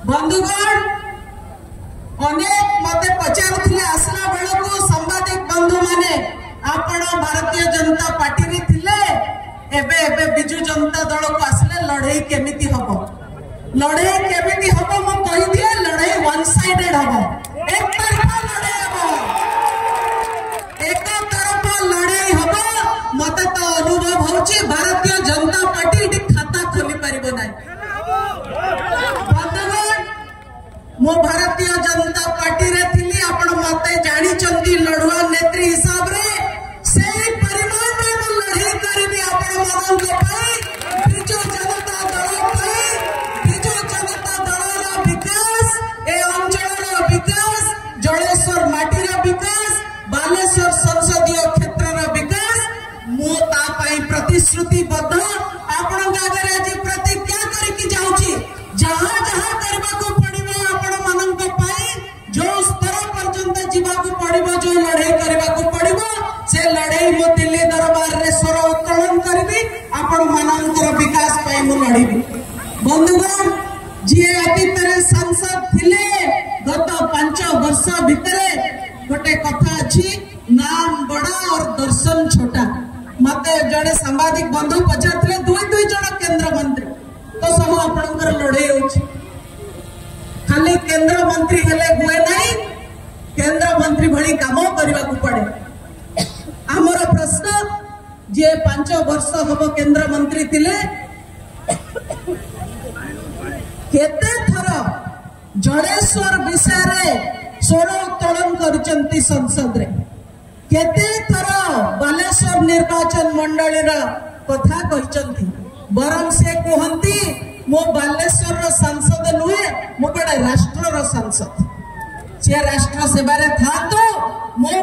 बंधुगण अनेक मत पचारुले आसला बेलू सांबादिक बंधु माने आपण भारतीय जनता पार्टी रे थिले एबे एबे बिजू जनता दल को आसले लड़ाई केमिति हबो मु कहि दिए लड़ाई वन साइडेड हबो एक तरफा लड़ाई हबो एक तरफा लड़ाई हबो मते तो अनुभव होची भारतीय जनता पार्टी डी खाता खोली परिबो नै मो भारतीय जनता पार्टी रे थिली आपण मते जानि चंदी लड़ुआ नेत्री हिसाब रे से परिमाण में मो लड़ाई करबी आपण मनन को पाई बिजू जनता दल पाई बिजू जनता दल विकास ए अंचल विकास जलेश्वर माटी रा विकास बालेश्वर संसदीय क्षेत्र रा विकास मो ता पाई प्रतिश्रुतिबद्ध आपण गागरे आज प्रतिज्ञा करके जाउची जहां जहां करबा को पड़िबो आपण मनन को पाई जो स्तर पर्यंत जीवा को पड़िबो जो लड़ाई करबा को पड़िबो से लड़ाई मो दिल्ली दरबार रे स्वर उत्तोलन करबी आपण मनन विकास पाई मो लड़ीबी बंधुगण जी अतीत रे सांसद थिले गत 5 वर्ष भितरे गोटे कथा अछि नाम बड़ा और दर्शन छोटा मते जड़े सांबादिक बंधु पचारथिले दुई जण केंद्र मंत्री तो सब आपणकर लड़ाई होछि खाली केंद्र मंत्री हेले हुए नहीं केंद्र मंत्री भली काम करबा को पड़े हमर प्रश्न जे 5 वर्ष हबो केंद्र मंत्री थिले केते थर जलेश्वर विषय रे स्वर उत्तोलन करचंती संसद रे केते थर बालेश्वर निर्वाचन मंडली रा कथा कहचंती बरम से कहती मो बालेश्वर सांसद नुहे मो बड़ा राष्ट्र सांसद से राष्ट्र सेवा था तो मो